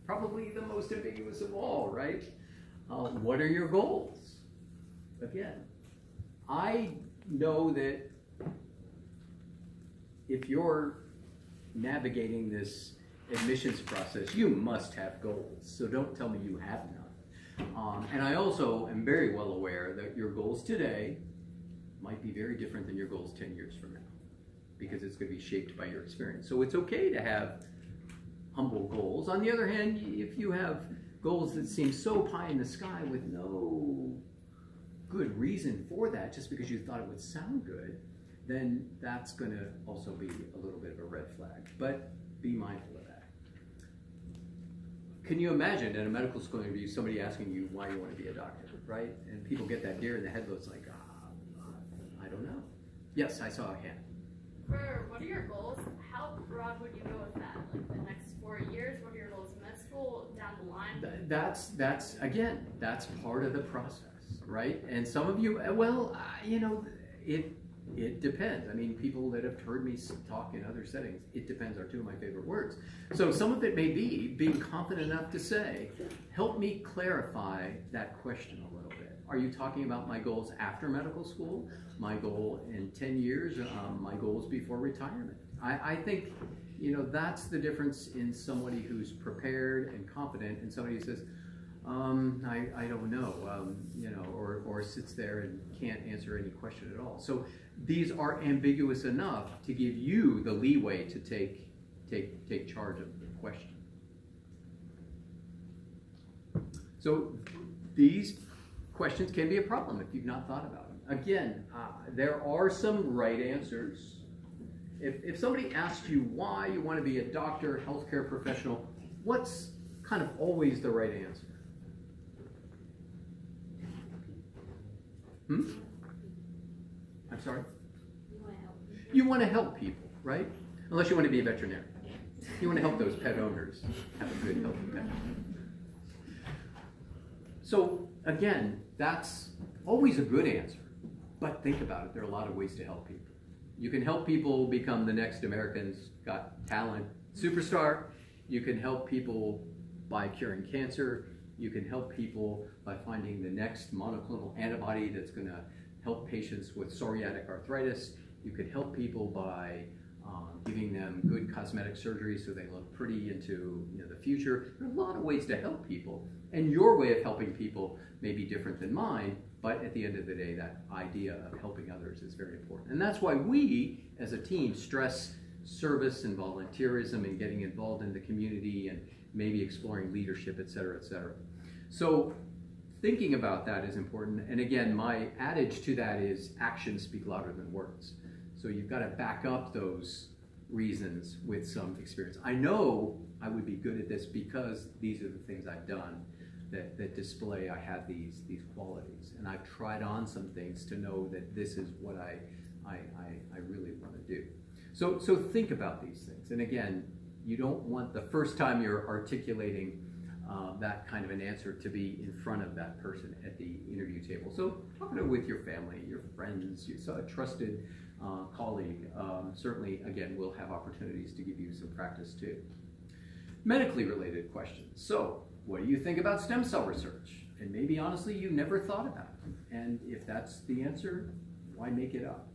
probably the most ambiguous of all, right? What are your goals? Again, I know that if you're navigating this admissions process, you must have goals. So don't tell me you have none. And I also am very well aware that your goals today might be very different than your goals 10 years from now, because it's going to be shaped by your experience. So it's okay to have humble goals. On the other hand, if you have goals that seem so pie in the sky with no good reason for that, just because you thought it would sound good, then that's going to also be a little bit of a red flag. But be mindful of that. Can you imagine in a medical school interview somebody asking you why you want to be a doctor, right? And people get that deer in the headlights like, I don't know. Yes, I saw a hand. For what are your goals? How broad would you go with that? Like the next 4 years, what are your goals in med school, down the line? That's again, that's part of the process, right? And some of you, well, you know, it depends. I mean, people that have heard me talk in other settings, it depends are two of my favorite words. So some of it may be being confident enough to say, help me clarify that question a little bit. Are you talking about my goals after medical school? My goal in 10 years? My goals before retirement? I think, you know, that's the difference in somebody who's prepared and confident and somebody who says, I don't know, you know, or sits there and can't answer any question at all. So these are ambiguous enough to give you the leeway to take charge of the question. So these questions can be a problem if you've not thought about them. Again, there are some right answers. If somebody asks you why you want to be a doctor, healthcare professional, what's kind of always the right answer? I'm sorry? You want to help people, right? Unless you want to be a veterinarian. You want to help those pet owners have a good, healthy pet. So again, that's always a good answer. But think about it, there are a lot of ways to help people. You can help people become the next America's Got Talent superstar. You can help people by curing cancer. You can help people by finding the next monoclonal antibody that's going to help patients with psoriatic arthritis. You can help people by giving them good cosmetic surgery so they look pretty into the future. There are a lot of ways to help people. And your way of helping people may be different than mine, but at the end of the day, that idea of helping others is very important. And that's why we, as a team, stress service and volunteerism and getting involved in the community and maybe exploring leadership, et cetera, et cetera. So thinking about that is important. And again, my adage to that is actions speak louder than words. So you've got to back up those reasons with some experience. I know I would be good at this because these are the things I've done that display I have these qualities. And I've tried on some things to know that this is what I really want to do. So think about these things. And again, you don't want the first time you're articulating that kind of an answer to be in front of that person at the interview table. So talk about it with your family, your friends, a trusted colleague. Certainly, again, we'll have opportunities to give you some practice too. Medically related questions. So what do you think about stem cell research? And maybe honestly, you never thought about it. And if that's the answer, why make it up?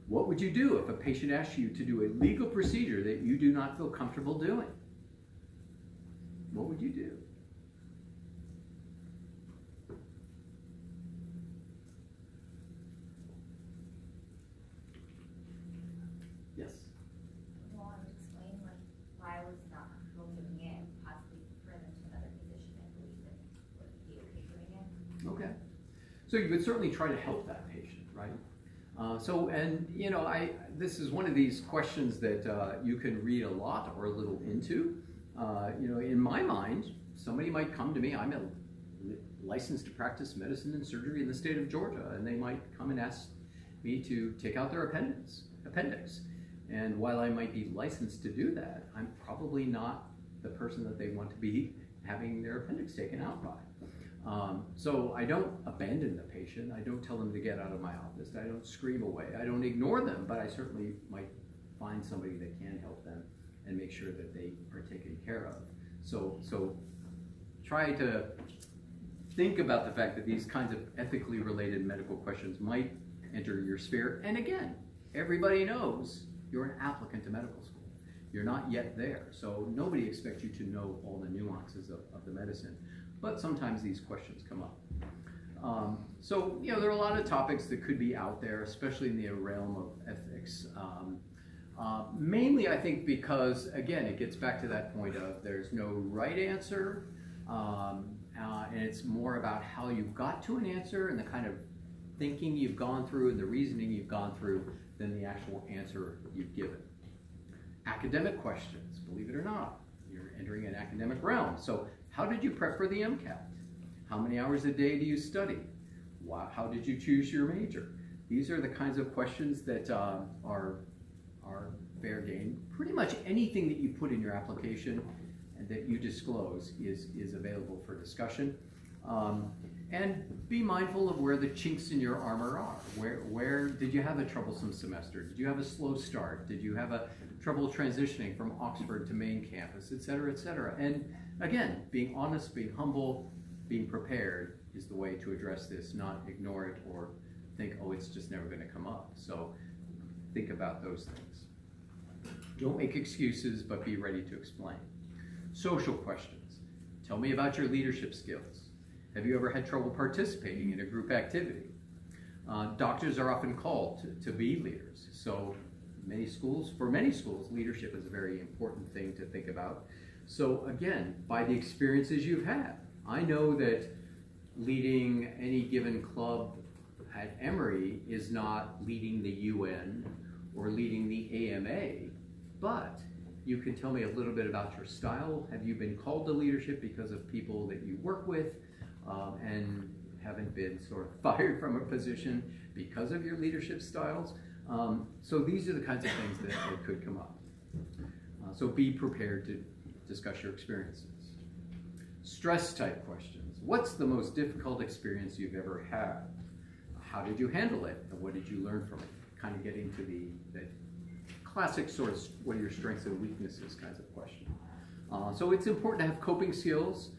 What would you do if a patient asked you to do a legal procedure that you do not feel comfortable doing? What would you do? Yes? Well, I would explain why I was not comfortable doing it and possibly refer them to another physician and believe that would be okay doing it. Okay. So you would certainly try to help that patient, right? This is one of these questions that you can read a lot or a little into. In my mind, somebody might come to me. I'm licensed to practice medicine and surgery in the state of Georgia, and they might come and ask me to take out their appendix. And while I might be licensed to do that, I'm probably not the person that they want to be having their appendix taken out by. So I don't abandon the patient. I don't tell them to get out of my office. I don't scream away. I don't ignore them, but I certainly might find somebody that can help them and make sure that they are taken care of So try to think about the fact that these kinds of ethically related medical questions might enter your sphere. And again, everybody knows you're an applicant to medical school. You're not yet there, so nobody expects you to know all the nuances of the medicine. But sometimes these questions come up. So, you know, there are a lot of topics that could be out there, especially in the realm of ethics. Mainly, I think, because, again, it gets back to that point of there's no right answer, and it's more about how you got to an answer and the kind of thinking you've gone through and the reasoning you've gone through than the actual answer you've given. Academic questions, believe it or not, you're entering an academic realm. So how did you prep for the MCAT? How many hours a day do you study? How did you choose your major? These are the kinds of questions that are fair game. Pretty much anything that you put in your application and that you disclose is available for discussion. And be mindful of where the chinks in your armor are. Where did you have a troublesome semester? Did you have a slow start? Did you have a trouble transitioning from Oxford to main campus, et cetera, et cetera? And again, being honest, being humble, being prepared is the way to address this, not ignore it or think, oh, it's just never going to come up. So think about those things. Don't make excuses, but be ready to explain. Social questions. Tell me about your leadership skills. Have you ever had trouble participating in a group activity? Doctors are often called to be leaders. So for many schools, leadership is a very important thing to think about. So again, by the experiences you've had, I know that leading any given club at Emory is not leading the UN or leading the AMA, but you can tell me a little bit about your style. Have you been called to leadership because of people that you work with and haven't been sort of fired from a position because of your leadership styles? So these are the kinds of things that could come up. So be prepared to discuss your experiences. Stress type questions. What's the most difficult experience you've ever had? How did you handle it? And what did you learn from it? Kind of getting to the classic sort of what are your strengths and weaknesses kinds of question. So it's important to have coping skills.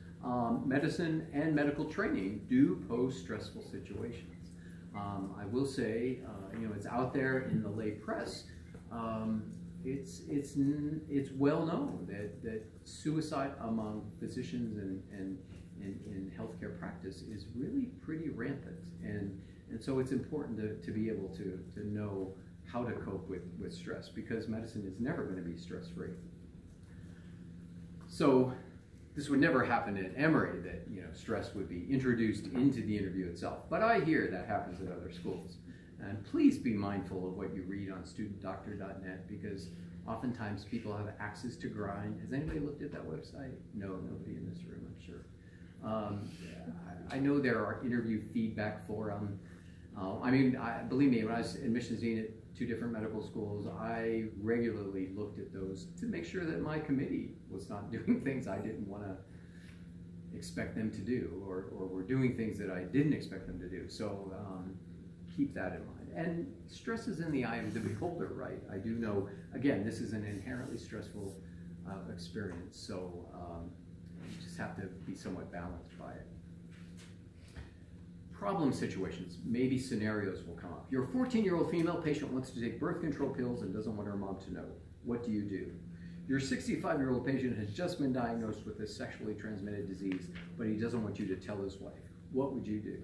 Medicine and medical training do pose stressful situations. I will say, you know, it's out there in the lay press. It's well known that suicide among physicians and in healthcare practice is really pretty rampant, and so it's important to be able to know how to cope with stress, because medicine is never going to be stress-free. So this would never happen at Emory, that, you know, stress would be introduced into the interview itself, but I hear that happens at other schools. And please be mindful of what you read on studentdoctor.net, because oftentimes people have axes to grind. Has anybody looked at that website? No, nobody in this room, I'm sure. I know there are interview feedback forums. Believe me, when I was admissions dean at 2 different medical schools, I regularly looked at those to make sure that my committee was not doing things I didn't want to expect them to do, or were doing things that I didn't expect them to do. So keep that in mind. And stress is in the eye of the beholder, right? I do know, again, this is an inherently stressful experience, so you just have to be somewhat balanced by it. Problem situations, maybe scenarios will come up. Your 14-year-old female patient wants to take birth control pills and doesn't want her mom to know. What do you do? Your 65-year-old patient has just been diagnosed with a sexually transmitted disease, but he doesn't want you to tell his wife. What would you do?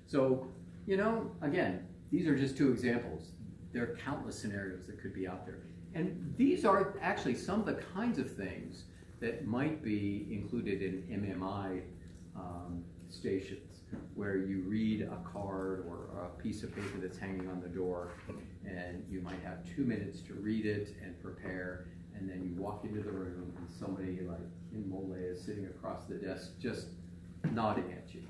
So, you know, again, these are just 2 examples. There are countless scenarios that could be out there. And these are actually some of the kinds of things that might be included in MMI stations, where you read a card or a piece of paper that's hanging on the door, and you might have 2 minutes to read it and prepare, and then you walk into the room and somebody like in Mole is sitting across the desk just nodding at you.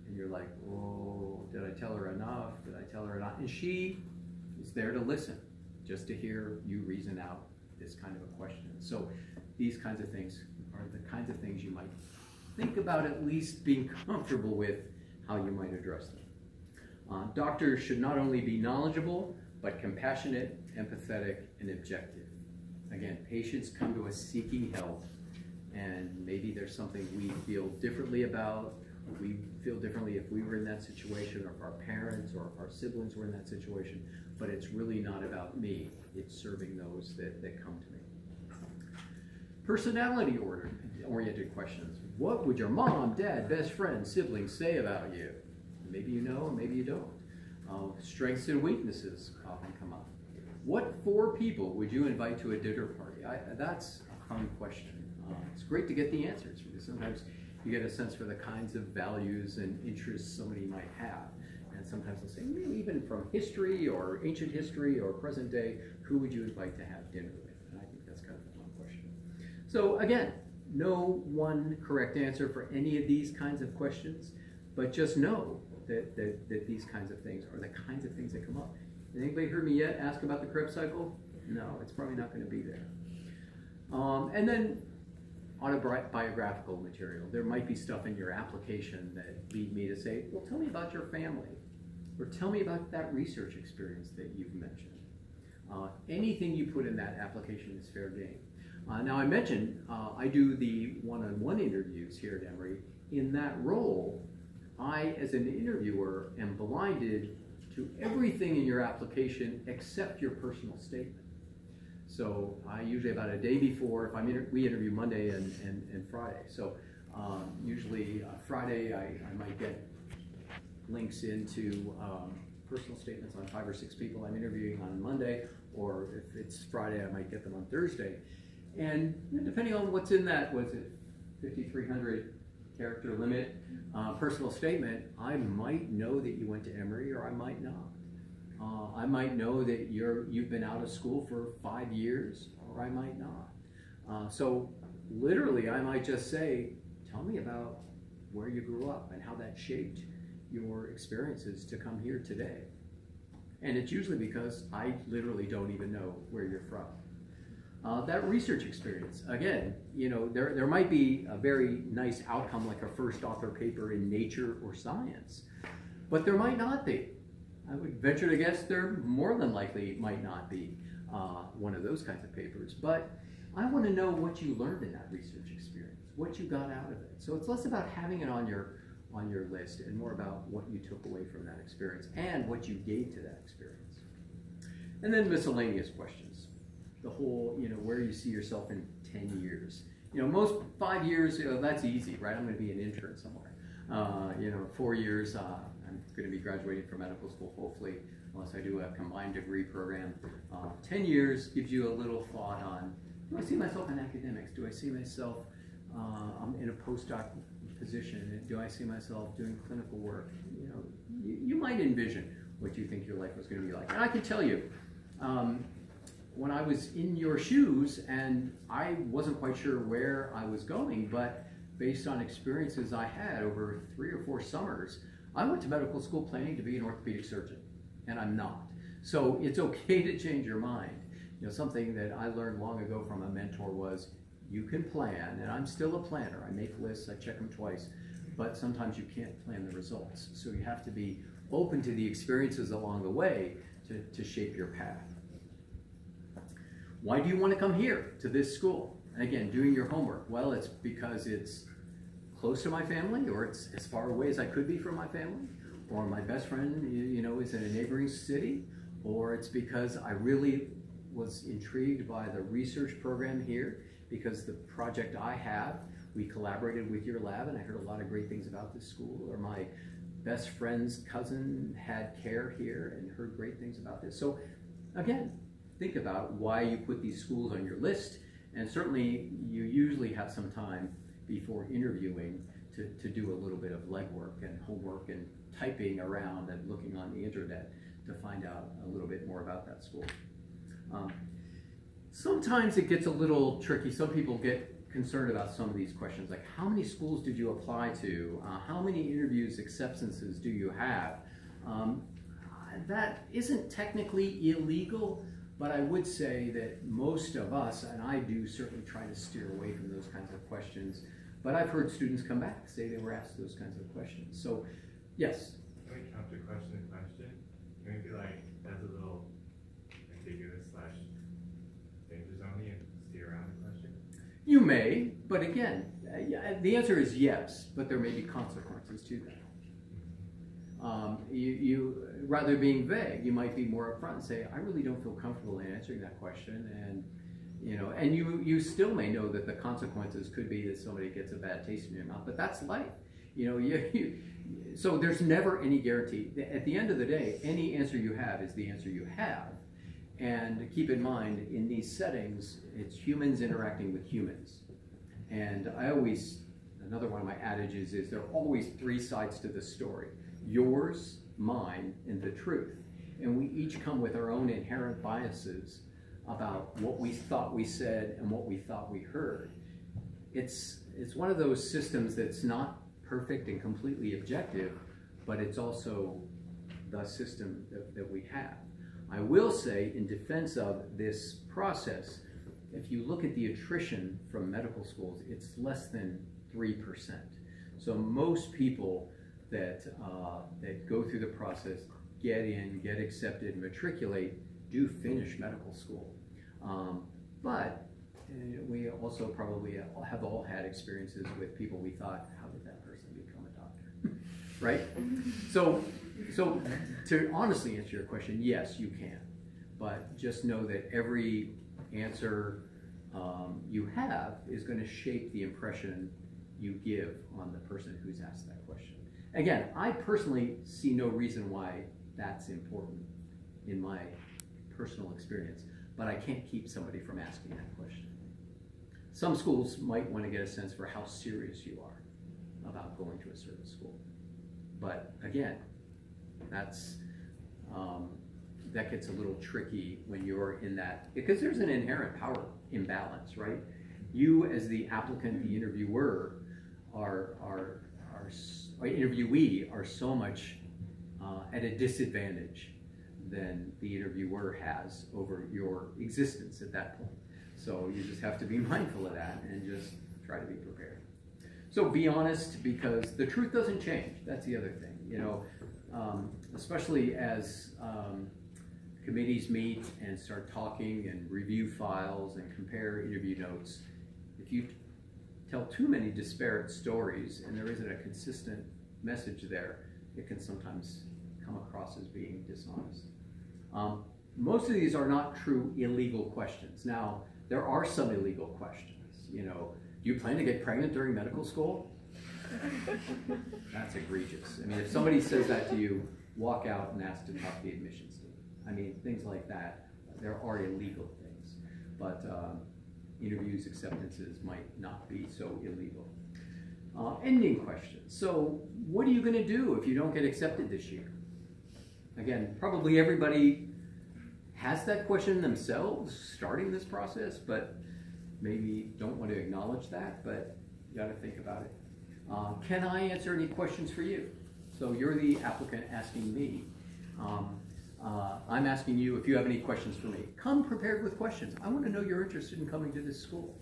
And you're like, oh, did I tell her enough? Did I tell her enough? And she is there to listen, just to hear you reason out this kind of a question. So these kinds of things are the kinds of things you might think about at least being comfortable with how you might address them. Doctors should not only be knowledgeable, but compassionate, empathetic, and objective. Again, patients come to us seeking help, And maybe there's something we feel differently about. We feel differently if we were in that situation, or if our parents or if our siblings were in that situation, but it's really not about me. It's serving those that come to me. Personality-oriented questions. What would your mom, dad, best friend, siblings say about you? Maybe you know, and maybe you don't. Strengths and weaknesses often come up. What 4 people would you invite to a dinner party? That's a fun question. It's great to get the answers, because sometimes you get a sense for the kinds of values and interests somebody might have. And sometimes they'll say, maybe even from history or ancient history or present day, who would you invite to have dinner with? And I think that's kind of a fun question. So again, no one correct answer for any of these kinds of questions, but just know that these kinds of things are the kinds of things that come up. Has anybody heard me yet ask about the Krebs cycle? No, it's probably not going to be there. And then autobiographical material. There might be stuff in your application that lead me to say, well, tell me about your family, or tell me about that research experience that you've mentioned. Anything you put in that application is fair game. Now I mentioned I do the one-on-one interviews here at Emory. In that role, I, as an interviewer, am blinded to everything in your application except your personal statement. So I usually, about a day before, if we interview Monday and Friday. So usually Friday I might get links into personal statements on 5 or 6 people I'm interviewing on Monday, or if it's Friday, I might get them on Thursday. And depending on what's in that, was it 5,300 character limit personal statement, I might know that you went to Emory, or I might not. I might know that you've been out of school for 5 years, or I might not. So literally, I might just say, tell me about where you grew up and how that shaped your experiences to come here today. And it's usually because I literally don't even know where you're from. That research experience, again, there might be a very nice outcome, like a first author paper in Nature or Science, but there might not be. I would venture to guess there more than likely might not be one of those kinds of papers, but I want to know what you learned in that research experience, what you got out of it. So it's less about having it on your list and more about what you took away from that experience and what you gave to that experience. And then miscellaneous questions. The whole, where you see yourself in 10 years. Most 5 years, that's easy, right? I'm going to be an intern somewhere. 4 years, I'm going to be graduating from medical school, hopefully, unless I do a combined degree program. 10 years gives you a little thought on, do I see myself in academics? Do I see myself in a postdoc position? Do I see myself doing clinical work? You might envision what you think your life was going to be like. And I can tell you, when I was in your shoes, and I wasn't quite sure where I was going, but based on experiences I had over 3 or 4 summers, I went to medical school planning to be an orthopedic surgeon, and I'm not. So it's okay to change your mind. Something that I learned long ago from a mentor was, you can plan, and I'm still a planner. I make lists, I check them twice, but sometimes you can't plan the results. So you have to be open to the experiences along the way to shape your path. Why do you want to come here to this school? And again, doing your homework. Well, it's because it's close to my family, or it's as far away as I could be from my family, or my best friend, is in a neighboring city, or it's because I really was intrigued by the research program here, because the project I have, we collaborated with your lab, and I heard a lot of great things about this school, or my best friend's cousin had care here and heard great things about this. So again, think about why you put these schools on your list, and certainly you usually have some time before interviewing to do a little bit of legwork and homework and typing around and looking on the internet to find out a little bit more about that school. Sometimes it gets a little tricky. Some people get concerned about some of these questions, like how many schools did you apply to? How many interviews, acceptances do you have? That isn't technically illegal, but I would say that most of us, and I do certainly try to steer away from those kinds of questions, but I've heard students come back, say they were asked those kinds of questions. So, yes? Can we counter question the question? Can we be like, that's a little ambiguous / danger zone and steer around the question? You may, But again, the answer is yes, but there may be consequences to that. You rather being vague, you might be more upfront and say, I really don't feel comfortable in answering that question, and you still may know that the consequences could be that somebody gets a bad taste in your mouth, but that's life. So there's never any guarantee. At the end of the day, any answer you have is the answer you have. And keep in mind, in these settings, it's humans interacting with humans. And another one of my adages is there are always three sides to the story: yours, mine, and the truth. And we each come with our own inherent biases about what we thought we said and what we thought we heard. It's one of those systems that's not perfect and completely objective, but it's also the system that we have. I will say, in defense of this process, if you look at the attrition from medical schools, it's less than 3%. So most people that go through the process, get in, get accepted, matriculate, do finish medical school. But we also probably have all had experiences with people we thought, how did that person become a doctor? Right? So to honestly answer your question, yes, you can. But just know that every answer you have is going to shape the impression you give on the person who's asked that question. Again, I personally see no reason why that's important in my personal experience, but I can't keep somebody from asking that question. Some schools might want to get a sense for how serious you are about going to a certain school. But again, that gets a little tricky when you're in that, because there's an inherent power imbalance, right? You as the applicant, the interviewer, interviewee are so much at a disadvantage than the interviewer has over your existence at that point. So you just have to be mindful of that and just try to be prepared. So be honest, because the truth doesn't change. That's the other thing, especially as committees meet and start talking and review files and compare interview notes. If you tell too many disparate stories and there isn't a consistent message there, it can sometimes come across as being dishonest. Most of these are not true illegal questions. Now, there are some illegal questions. Do you plan to get pregnant during medical school? That's egregious. I mean, if somebody says that to you, walk out and ask to talk to the admissions team. I mean, things like that. There are illegal things, but interviews, acceptances might not be so illegal. Ending questions. So what are you going to do if you don't get accepted this year? Again, probably everybody has that question themselves starting this process, but maybe don't want to acknowledge that, but you got to think about it. Can I answer any questions for you? So you're the applicant asking me. I'm asking you if you have any questions for me. Come prepared with questions. I want to know you're interested in coming to this school.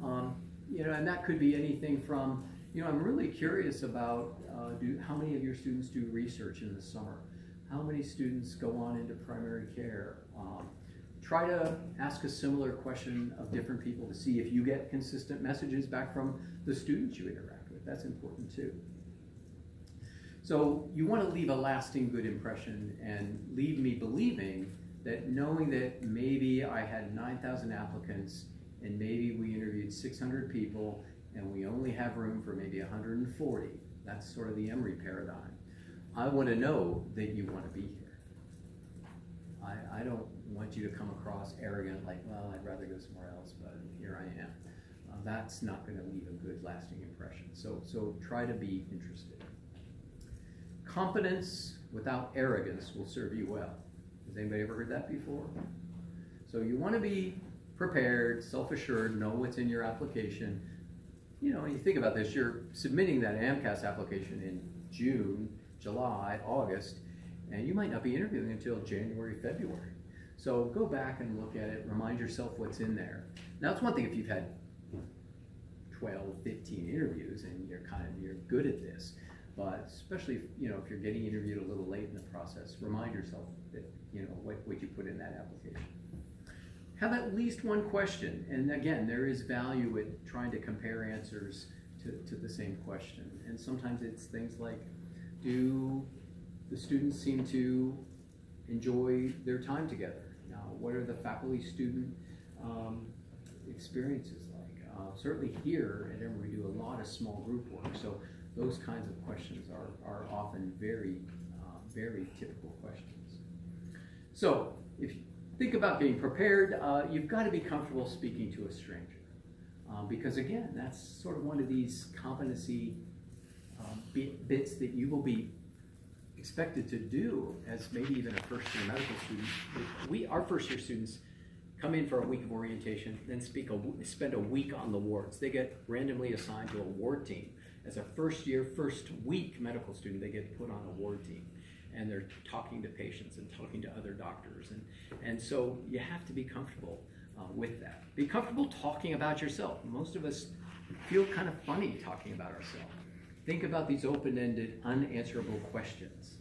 And that could be anything from, I'm really curious about how many of your students do research in the summer? How many students go on into primary care? Try to ask a similar question of different people to see if you get consistent messages back from the students you interact with. That's important too. So you want to leave a lasting good impression and leave me believing that, knowing that maybe I had 9,000 applicants and maybe we interviewed 600 people and we only have room for maybe 140. That's sort of the Emory paradigm. I want to know that you want to be here. I don't want you to come across arrogant, like, well, I'd rather go somewhere else, but here I am. That's not going to leave a good lasting impression. So try to be interested. Competence without arrogance will serve you well. Has anybody ever heard that before? So you want to be prepared, self-assured, know what's in your application. When you think about this, you're submitting that AMCAS application in June, July, August, and you might not be interviewing until January, February. So go back and look at it, remind yourself what's in there. Now, it's one thing if you've had 12, 15 interviews and you're good at this, but especially if you're getting interviewed a little late in the process, remind yourself that what you put in that application. have at least one question. And again, there is value in trying to compare answers to the same question. And sometimes it's things like, do the students seem to enjoy their time together? What are the faculty-student experiences like? Certainly here at Emory, we do a lot of small group work, so those kinds of questions are often very, very typical questions. So if you think about being prepared, you've got to be comfortable speaking to a stranger. Because again, that's sort of one of these competency bits that you will be expected to do as maybe even a first-year medical student. Our first-year students come in for a week of orientation, then spend a week on the wards. They get randomly assigned to a ward team. As a first-year, first-week medical student, they get put on a ward team. And they're talking to patients and talking to other doctors. And so you have to be comfortable with that. Be comfortable talking about yourself. Most of us feel kind of funny talking about ourselves. Think about these open-ended, unanswerable questions.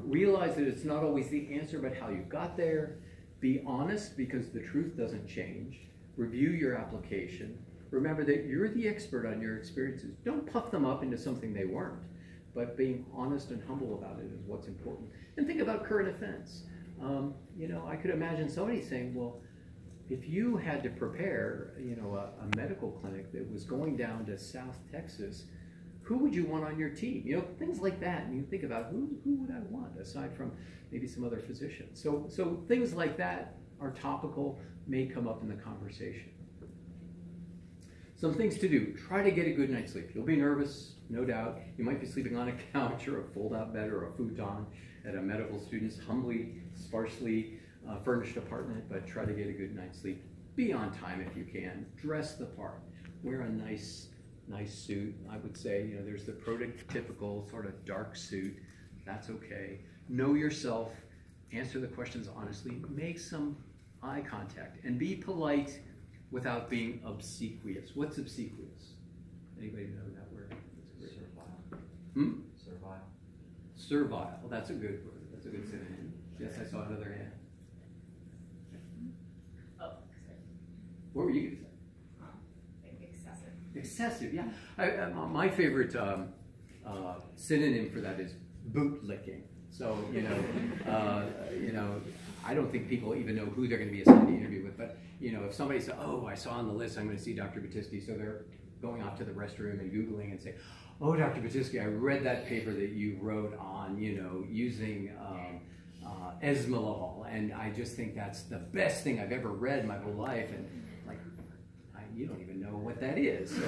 Realize that it's not always the answer, but how you got there. Be honest, because the truth doesn't change. Review your application. Remember that you're the expert on your experiences. Don't puff them up into something they weren't, but being honest and humble about it is what's important. And think about current events. I could imagine somebody saying, well, if you had to prepare, a medical clinic that was going down to South Texas, who would you want on your team? Things like that. And you think about who would I want aside from maybe some other physicians. So things like that are topical, may come up in the conversation. Some things to do. Try to get a good night's sleep. You'll be nervous, no doubt. You might be sleeping on a couch or a fold-out bed or a futon at a medical student's humbly, sparsely furnished apartment, but try to get a good night's sleep. Be on time if you can. Dress the part. Wear a nice suit. I would say, there's the prototypical sort of dark suit. That's okay. Know yourself. Answer the questions honestly. Make some eye contact. And be polite without being obsequious. What's obsequious? Anybody know that word? Servile. Servile. Servile. That's a good word. That's a good synonym. Yes, I saw another hand. Oh, What were you going to say? excessive. Excessive, yeah. My favorite synonym for that is boot licking. So, I don't think people even know who they're going to be assigned to interview with, but, if somebody says, oh, I saw on the list I'm going to see Dr. Batisky, so they're going off to the restroom and Googling and say, oh, Dr. Batisky, I read that paper that you wrote on, using esmolol, and I just think that's the best thing I've ever read my whole life, and like, you don't even know what that is, so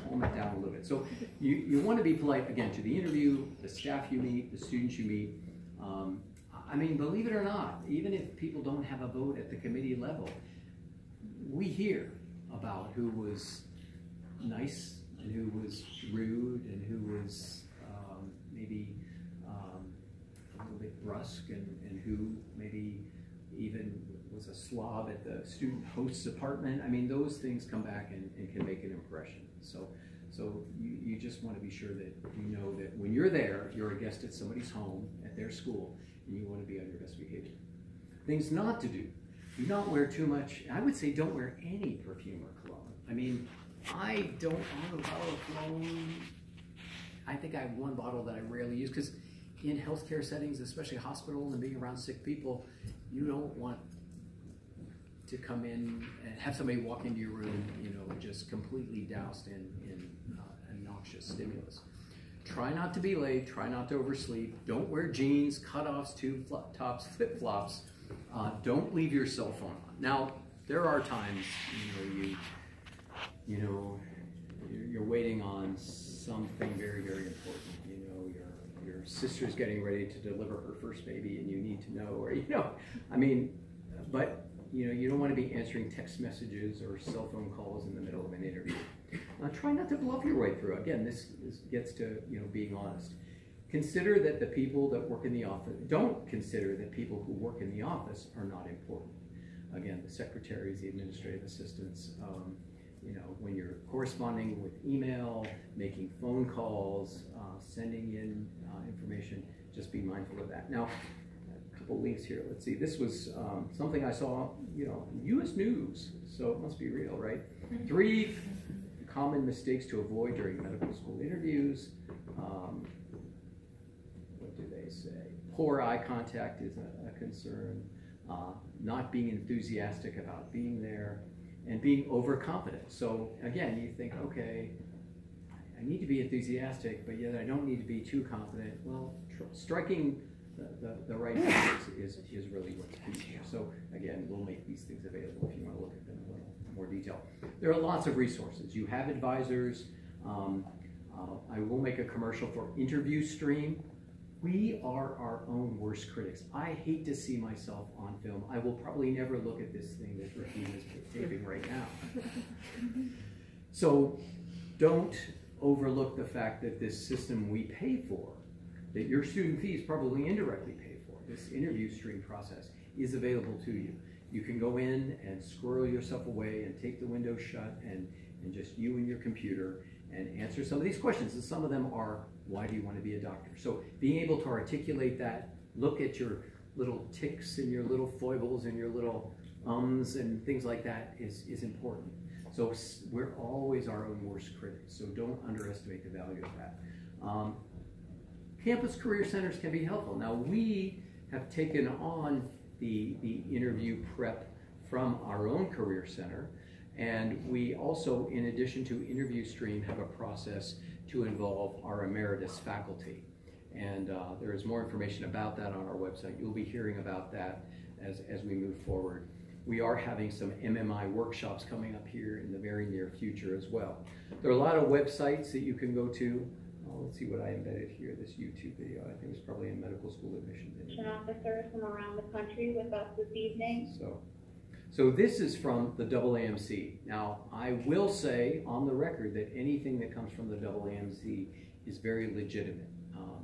calm it down a little bit. So you want to be polite, again, to the interview, the staff you meet, the students you meet. Believe it or not, even if people don't have a vote at the committee level, we hear about who was nice and who was rude and who was maybe a little bit brusque and who maybe even was a slob at the student host's apartment. Those things come back and can make an impression. So you just want to be sure that you know that when you're there, you're a guest at somebody's home, at their school, and you want to be on your best behavior. Things not to do. Do not wear too much. I would say don't wear any perfume or cologne. I don't own a bottle of cologne. I think I have one bottle that I rarely use because in healthcare settings, especially hospitals and being around sick people, you don't want to come in and have somebody walk into your room, just completely doused in a noxious stimulus. Try not to be late. Try not to oversleep. Don't wear jeans, cutoffs, tube tops, flip-flops. Don't leave your cell phone on. Now, there are times, you're waiting on something very, very important. Your sister's getting ready to deliver her first baby, and you need to know, or but you don't want to be answering text messages or cell phone calls in the middle of an interview. Try not to bluff your way through. Again, this gets to being honest. Consider that the people that work in the office, don't consider that people who work in the office are not important. Again, the secretaries, the administrative assistants, when you're corresponding with email, making phone calls, sending in information, just be mindful of that. Now, couple links here. Let's see. This was something I saw, U.S. News, so it must be real, right? 3 common mistakes to avoid during medical school interviews. What do they say? Poor eye contact is a concern. Not being enthusiastic about being there, and being overconfident. So again, you think, okay, I need to be enthusiastic, but yet I don't need to be too confident. Well, striking the right balance is really what's key here. So again, we'll make these things available if you want to look at them in a little more detail. There are lots of resources. You have advisors. I will make a commercial for Interview Stream. We are our own worst critics. I hate to see myself on film. I will probably never look at this thing that Raheem is taping right now. So don't overlook the fact that this system we pay for, that your student fees probably indirectly pay for, this interview stream process is available to you. You can go in and squirrel yourself away and take the window shut and just you and your computer and answer some of these questions. And some of them are, why do you want to be a doctor? So being able to articulate that, look at your little tics and your little foibles and your little ums and things like that is important. So we're always our own worst critics, so don't underestimate the value of that. Campus career centers can be helpful. Now we have taken on the interview prep from our own career center, and we also, in addition to Interview Stream, have a process to involve our emeritus faculty. And there is more information about that on our website. You'll be hearing about that as we move forward. We are having some MMI workshops coming up here in the very near future as well. There are a lot of websites that you can go to. Let's see what I embedded here, this YouTube video. I think it's probably a medical school admission video. Officers from around the country with us this evening. So this is from the AAMC. Now, I will say on the record that anything that comes from the AAMC is very legitimate.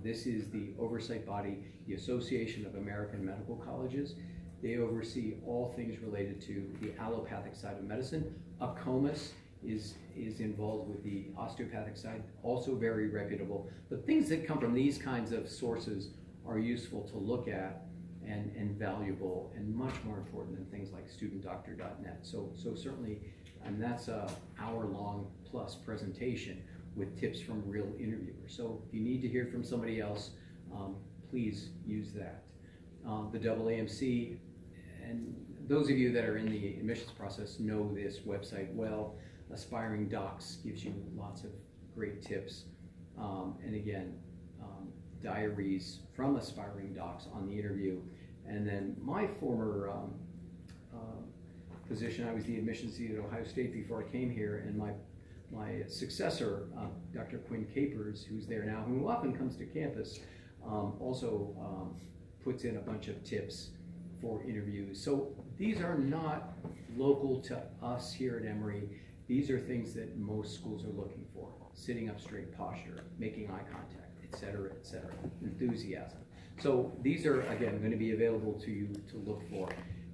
This is the oversight body, the Association of American Medical Colleges. They oversee all things related to the allopathic side of medicine. ACOMAS is involved with the osteopathic side, also very reputable. The things that come from these kinds of sources are useful to look at and valuable and much more important than things like studentdoctor.net. So certainly, and that's a hour-long plus presentation with tips from real interviewers. So if you need to hear from somebody else, please use that. The AAMC, and those of you that are in the admissions process know this website well. Aspiring Docs gives you lots of great tips. And again, diaries from Aspiring Docs on the interview. And then my former position, I was the admissions lead at Ohio State before I came here, and my successor, Dr. Quinn Capers, who's there now, who often comes to campus, also puts in a bunch of tips for interviews. So these are not local to us here at Emory. These are things that most schools are looking for: sitting up straight posture, making eye contact, etc., enthusiasm. So these are, again, going to be available to you to look for,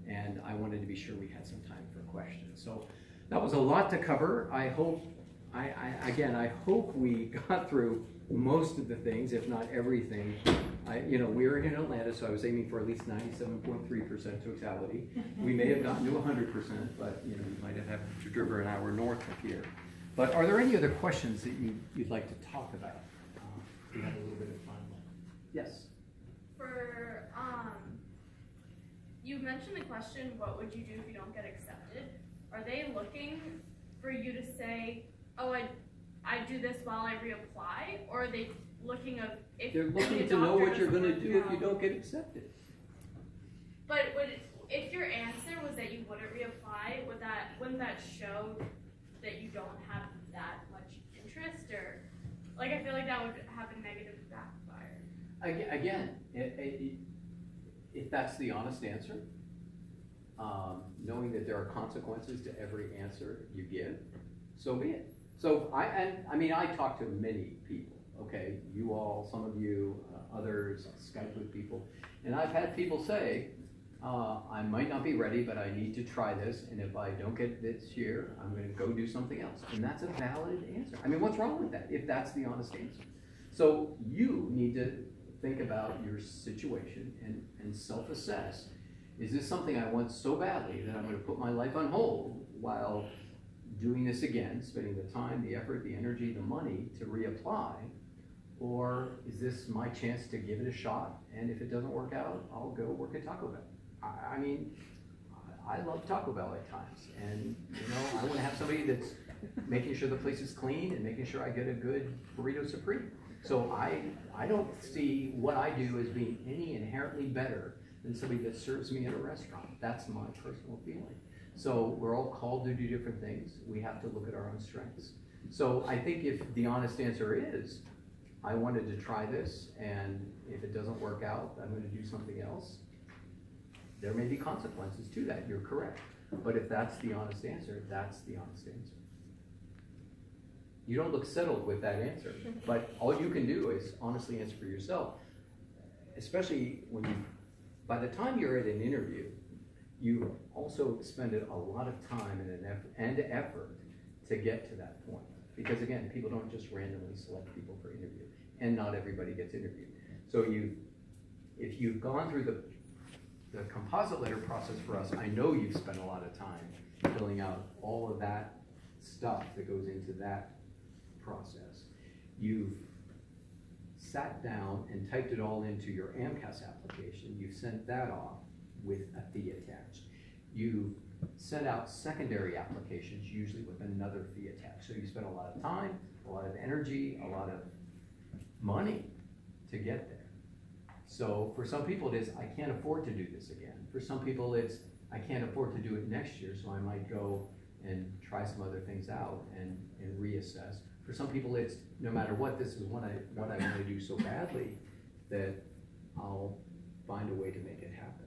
and I wanted to be sure we had some time for questions. So that was a lot to cover. I hope we got through most of the things, if not everything. We were in Atlanta, so I was aiming for at least 97.3% totality. We may have gotten to 100%, but we might have had to drive an hour north of here. But are there any other questions that you'd like to talk about? We have a little bit of time left. Yes. You mentioned the question, what would you do if you don't get accepted? Are they looking for you to say, oh, I do this while I reapply? Or are they looking of if they're looking to know what you're going to do if you don't get accepted? But if your answer was that you wouldn't reapply, wouldn't that show that you don't have that much interest? Or I feel like that would have a negative backfire. Again, if that's the honest answer, knowing that there are consequences to every answer you give, so be it. So I talk to many people, okay? You all, some of you, others, Skype with people, and I've had people say, I might not be ready, but I need to try this, and if I don't get this year, I'm going to go do something else. And that's a valid answer. What's wrong with that if that's the honest answer? So you need to think about your situation and self-assess. Is this something I want so badly that I'm going to put my life on hold while doing this again, spending the time, the effort, the energy, the money to reapply? Or is this my chance to give it a shot, and if it doesn't work out, I'll go work at Taco Bell? I mean, I love Taco Bell at times, and I want to have somebody that's making sure the place is clean and making sure I get a good burrito supreme. So I don't see what I do as being any inherently better than somebody that serves me at a restaurant. That's my personal feeling. So we're all called to do different things. We have to look at our own strengths. So I think if the honest answer is, I wanted to try this, and if it doesn't work out, I'm going to do something else, there may be consequences to that. You're correct. But if that's the honest answer, that's the honest answer. You don't look settled with that answer, but all you can do is honestly answer for yourself, especially when by the time you're at an interview, you also spend a lot of time and effort to get to that point. Because again, people don't just randomly select people for interview, and not everybody gets interviewed. So if you've gone through the composite letter process for us, I know you've spent a lot of time filling out all of that stuff that goes into that process. You've sat down and typed it all into your AMCAS application. You've sent that off with a fee attached. You've sent out secondary applications, usually with another fee attached. So you spent a lot of time, a lot of energy, a lot of money to get there. So for some people it is, I can't afford to do this again. For some people it's, I can't afford to do it next year, so I might go and try some other things out and reassess. For some people it's, no matter what, this is what I want to do so badly that I'll find a way to make it happen.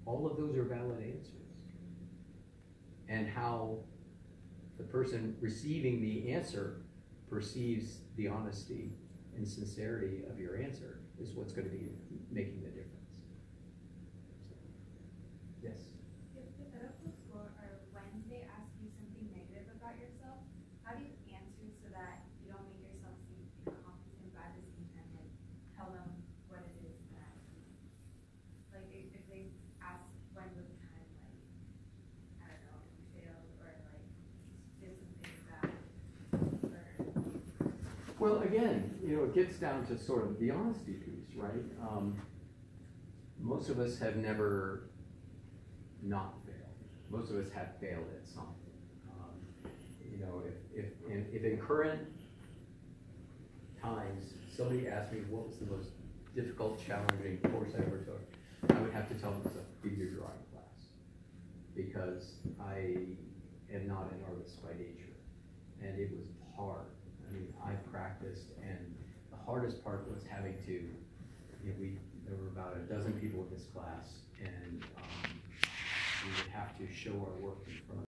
All of those are valid answers. And how the person receiving the answer perceives the honesty and sincerity of your answer is what's going to be making the difference. Yes? If the medical score, or when they ask you something negative about yourself, how do you answer so that you don't make yourself seem incompetent, but at the same time, like, tell them what it is that, like, if they ask when was the time, like, I don't know, you failed, or like, did something bad, or... Well, again, it gets down to sort of the honesty piece, right? Most of us have never not failed. Most of us have failed at something. If in current times somebody asked me what was the most difficult, challenging course I ever took, I would have to tell them it was a figure drawing class, because I am not an artist by nature, and it was hard. I mean, I practiced, and the hardest part was having to, there were about a dozen people in this class, and we would have to show our work in front of